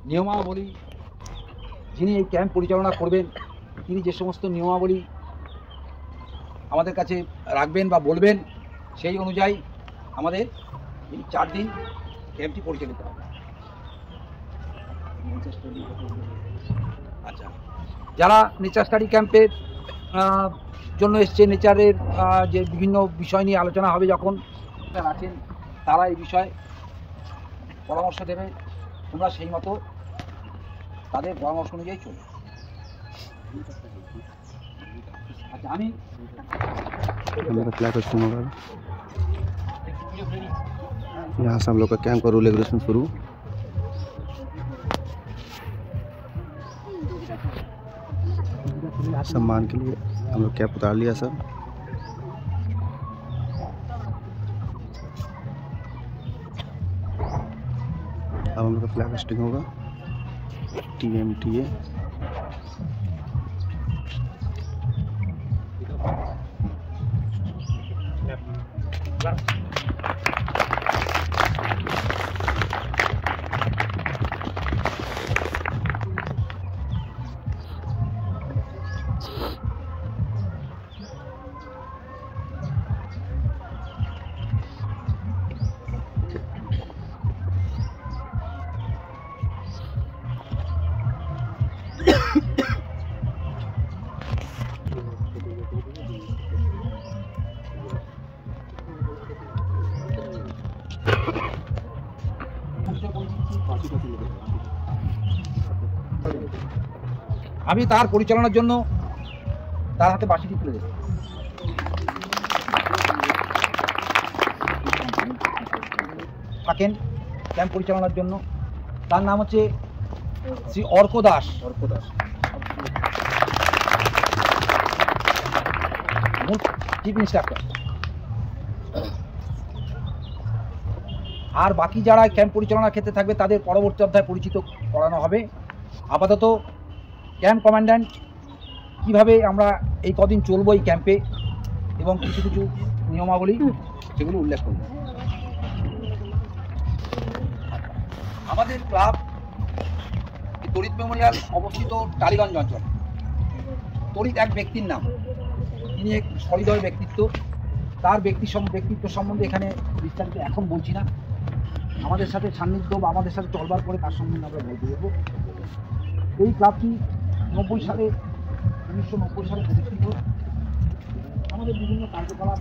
নিয়মাবলী, যিনি এই ক্যাম্প পরিচালনা করবেন তিনি যে সমস্ত নিয়মাবলী আমাদের কাছে রাখবেন বা বলবেন, সেই অনুযায়ী আমাদের এই 4 দিন ক্যাম্পটি পরিচালিত হবে। আচ্ছা, যারা নেচার স্টাডি ক্যাম্পের জন্য এসছে, নেচারের যে বিভিন্ন বিষয় নিয়ে আলোচনা হবে, যখন আছেন তারা এই বিষয়ে পরামর্শ দেবে, তোমরা সেই মতো তাদের পরামর্শ অনুযায়ী চলবে। अच्छा यहाँ से हम लोग का कैंप का रूल रेगुलेशन शुरू। सम्मान के लिए हम लोग कैप उतार लिया सर। अब हम लोग का फ्लैग होस्टिंग होगा TMTA। আমি তার পরিচালনার জন্য তার হাতে বাঁশিটি তুলে দেব। থাকেন ক্যাম্প পরিচালনার জন্য, তার নাম হচ্ছে শ্রী অর্ক দাস। Chief instructor. আর বাকি যারা ক্যাম্প পরিচালনার ক্ষেত্রে থাকবে তাদের পরবর্তী অধ্যায়ে পরিচিত করানো হবে। আপাতত ক্যাম্প কমান্ড্যান্ট কীভাবে আমরা এই কদিন চলবো এই ক্যাম্পে এবং কিছু কিছু নিয়মাবলী সেগুলো উল্লেখ করব। আমাদের ক্লাব তড়িৎ মেমোরিয়াল অবস্থিত টালিগঞ্জ অঞ্চলে। তড়িৎ এক ব্যক্তির নাম, তিনি এক সহৃদয় ব্যক্তিত্ব। তার ব্যক্তিত্ব সম্বন্ধে এখানে বিস্তারিত এখন বলছি না। আমাদের সাথে সান্নিধ্য বা আমাদের সাথে চলবার পরে তার সম্বন্ধে আমরা বলতে দেবো। এই ক্লাবটি 1990 সালে প্রতিষ্ঠিত। আমাদের বিভিন্ন কার্যকলাপ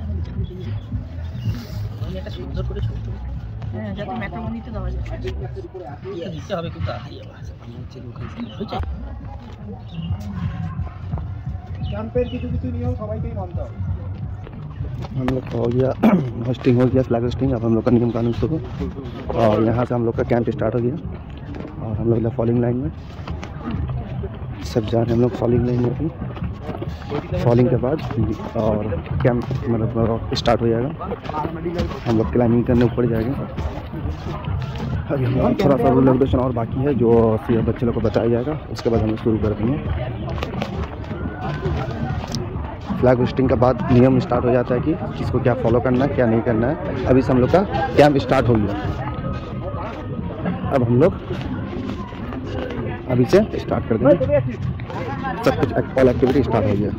সুন্দর করে ক্যাম্পের কিছু কিছু নিয়ম সবাইকেই মানতে হবে। हम लोग का हो गया होस्टिंग, हो गया फ्लैग होस्टिंग। अब हम लोग का नियम कानून शुरू, और यहाँ से हम लोग का कैंप स्टार्ट हो गया। और हम लोग फॉलिंग लाइन में सब जा रहे हैं। हम लोग फॉलिंग लाइन में अभी, फॉलिंग के बाद और कैंप मतलब स्टार्ट हो जाएगा। हम लोग क्लाइंबिंग करने ऊपर जाएंगे। अभी हम थोड़ा सा रूल रेगुलेशन और बाकी है जो बच्चे लोग को बताया जाएगा, उसके बाद हम लोग शुरू कर देंगे। फ्लैग होस्टिंग के बाद नियम स्टार्ट हो जाता है कि किसको क्या फॉलो करना है, क्या नहीं करना है। अभी से हम लोग का कैंप स्टार्ट हो गया। अब हम लोग अभी से स्टार्ट कर देंगे। सब कुछ ऑल एक्टिविटी स्टार्ट हो गया।